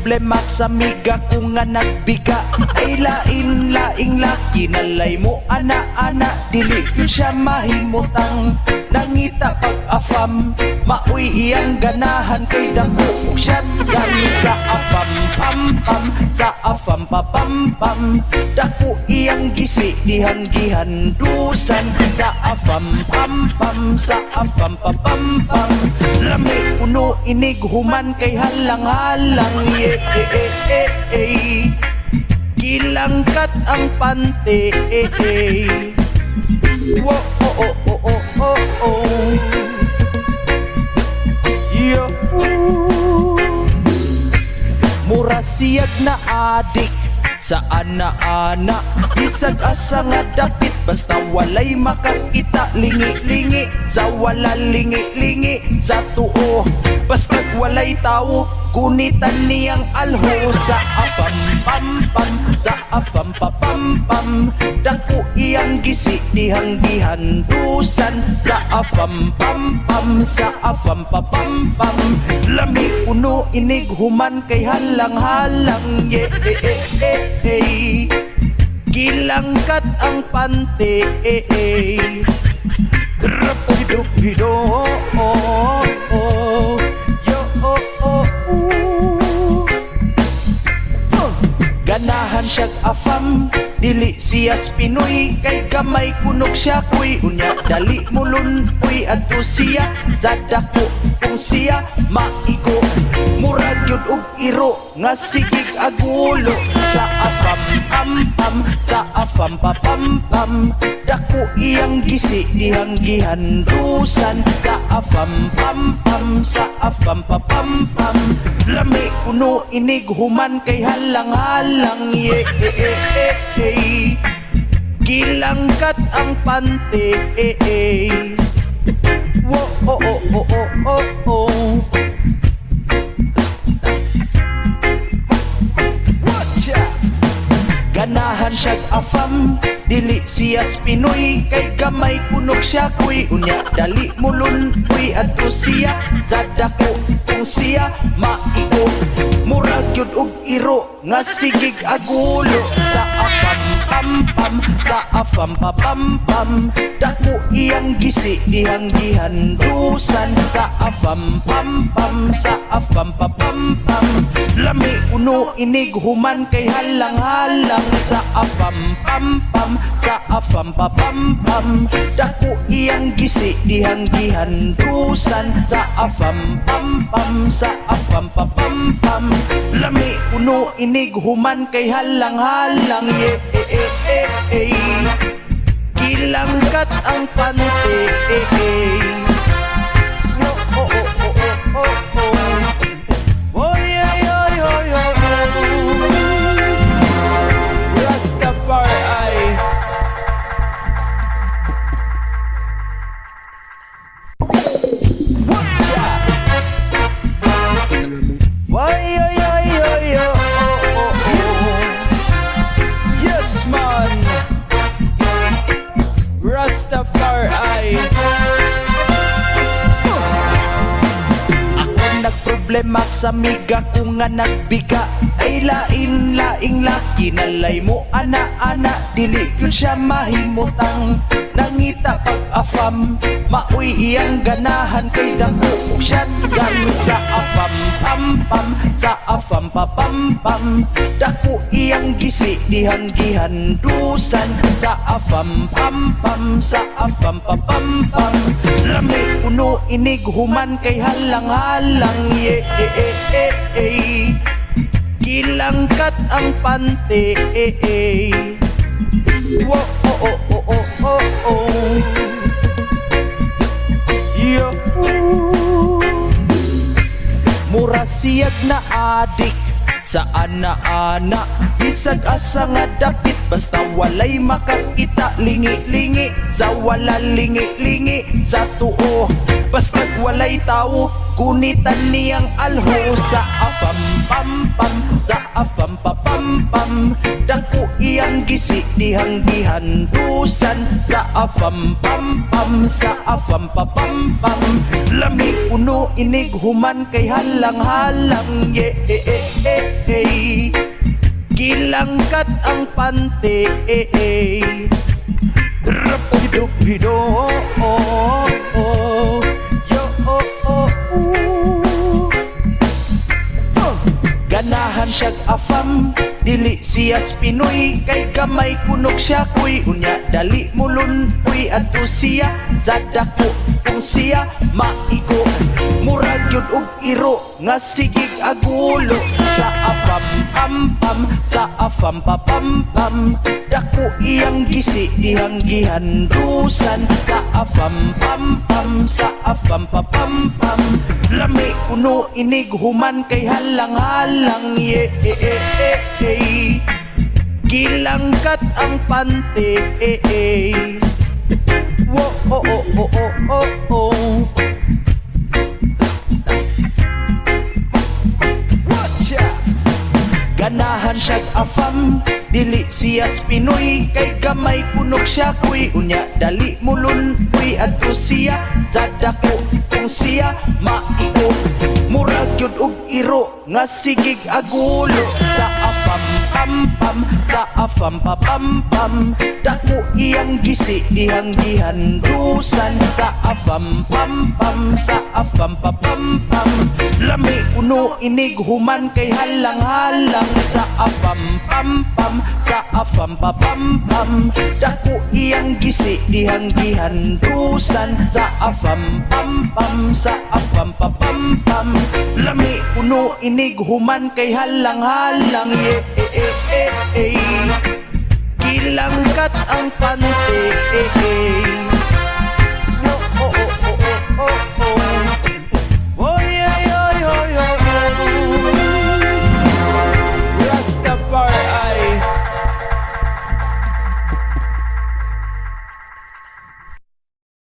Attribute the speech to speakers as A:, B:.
A: problema sa miga kung nga nagbiga ay lain-laing laki nalay mo ana-ana dili yun siya mahimutang nangita pag-afam maoy iyang ganahan kay dako ug shotgun sa afam pam pam sa afam pa pam pam dako iyang gisi dihang gihandusan sa afam pam pam sa afam pa pam pam lami puno inig human kay halang-halang gilangkat ang pante wo oh oh oh oh oh oh yo mura siyag na adik sa ana-ana isag asa nga dapit basta walay makakita lingi-lingi sa wala lingi-lingi sa tuo basta walay tao kunitan niyang alho sa afam pam pam sa afam pa pam pam dako iyang gisi dihang gihandusan sa afam pam pam sa afam pa pam pam lami puno inig human kay halang-halang gilangkat ang pante rapido-pido ganahan siyag afam dili siyas Pinoy kay gamay kunog siya kuy unya dali mulun kuy adto siya sa dako kung siya maigo murag yun og iro nga sigig agulo sa afam pam pam sa afam pa pam pam dako iyang gisi dihang gihandusan sa afam pam pam sa afam pa pam pam lami kuno inig human kay halang-halang gilangkat ang pante wo oh oh oh oh oh oh ganahan siyag afam dili siyas Pinoy kay gamay kunog siya kuy unya dali mulun kuy adto siya sa dako kung siya maigo murag yun og iro nga sigig agulo sa afam pam pam sa afam pa pam pam dako iyang gisi dihang gihandusan sa afam pam pam sa afam pa pam pam lami uno inig human kay halang-halang sa afam pam pam sa afam pa pam pam dako iyang gisi dihang gihandusan sa afam pam pam sa afam pa pam pam lami uno inig human kay halang-halang gilangkat ang pante oh oh oh oh oh oh oh yeah yeah yeah yeah Rastafari watcha why yo yo yo yo oh oh oh yes man Rastafari ako nagproblema sa miga kung nga nagbiga ay lain-laing laki nalay mo ana-ana dili yun siya mahimutang nangita pag-afam maoy iyang ganahan kay dako ug shotgun sa afam pam pam sa afam pa pam pam dako iyang gisi dihang gihandusan sa afam pam pam sa afam pa pam pam lami puno inig human kay halang-halang gilangkat ang pante wo oh oh oh oh oh oh yo mura siyag na adik sa ana-ana isag asa nga dapit basta walay makakita lingi-lingi sa wala lingi-lingi sa tuo basta walay tao kunitan niyang alho sa afam pam pam, sa afam pa pam pam. Dako iyang gisi dihang gihandusan sa afam pam pam, sa afam pa pam pam. Lami uno inig human kay halang-halang ye gilangkat ang pante rapido yo ganahan siyag afam dili siyas Pinoy kay gamay kunok siya kuy unya dali mulun kuy adto siya sa dako kung siya maigo murag yun og iro nga sigig agulo sa afam pam pam, sa afam pa pam pam. Dako iyang gisi dihang gihandusan sa afam pam pam, sa afam pa pam pam. Lami kuno inig human kay halang-halang ye gilangkat ang pante wo ganahan siyag afam dili siyas Pinoy kay gamay kunok siya kuy unya dali mulun kuy adto siya sa dako kung siya maigo murag yun og iro nga sigig agulo sa afam pam pam, sa afam pa pam pam. Dako iyang gisi dihang gihandusan sa afam pam pam, sa afam pa pam pam. Lami uno inig human kay halang-halang sa afam pam pam, sa afam pa pam pam. Dako iyang gisi dihang gihandusan sa afam pam pam, sa afam pa pam pam. Lami uno inig human kay halang-halang ye